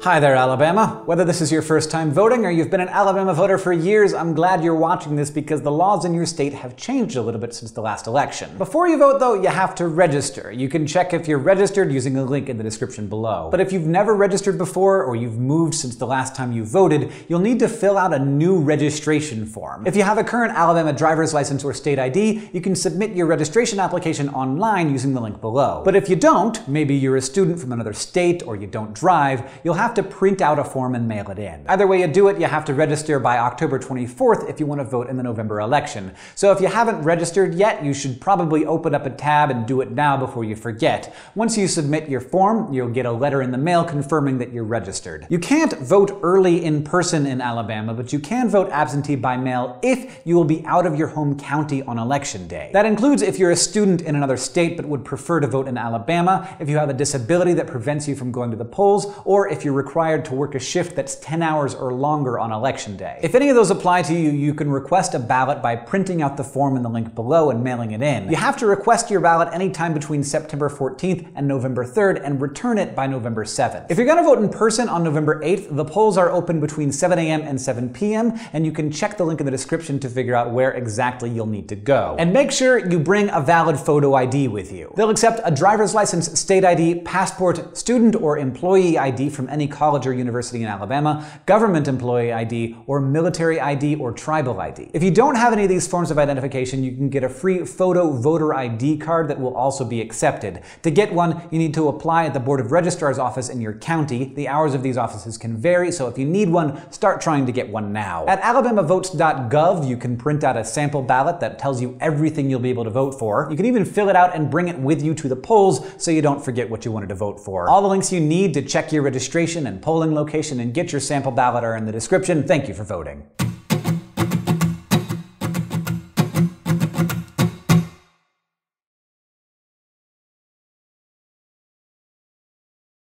Hi there, Alabama. Whether this is your first time voting or you've been an Alabama voter for years, I'm glad you're watching this because the laws in your state have changed a little bit since the last election. Before you vote, though, you have to register. You can check if you're registered using a link in the description below. But if you've never registered before or you've moved since the last time you voted, you'll need to fill out a new registration form. If you have a current Alabama driver's license or state ID, you can submit your registration application online using the link below. But if you don't, maybe you're a student from another state or you don't drive, you'll have to print out a form and mail it in. Either way you do it, you have to register by October 24th if you want to vote in the November election. So if you haven't registered yet, you should probably open up a tab and do it now before you forget. Once you submit your form, you'll get a letter in the mail confirming that you're registered. You can't vote early in person in Alabama, but you can vote absentee by mail if you will be out of your home county on election day. That includes if you're a student in another state but would prefer to vote in Alabama, if you have a disability that prevents you from going to the polls, or if you're required to work a shift that's 10 hours or longer on election day. If any of those apply to you, you can request a ballot by printing out the form in the link below and mailing it in. You have to request your ballot anytime between September 14th and November 3rd and return it by November 7th. If you're going to vote in person on November 8th, the polls are open between 7 a.m. and 7 p.m. and you can check the link in the description to figure out where exactly you'll need to go. And make sure you bring a valid photo ID with you. They'll accept a driver's license, state ID, passport, student or employee ID from any college or university in Alabama, government employee ID, or military ID or tribal ID. If you don't have any of these forms of identification, you can get a free photo voter ID card that will also be accepted. To get one, you need to apply at the Board of Registrar's office in your county. The hours of these offices can vary, so if you need one, start trying to get one now. At alabamavotes.gov, you can print out a sample ballot that tells you everything you'll be able to vote for. You can even fill it out and bring it with you to the polls so you don't forget what you wanted to vote for. All the links you need to check your registration and polling location and get your sample ballot are in the description. Thank you for voting.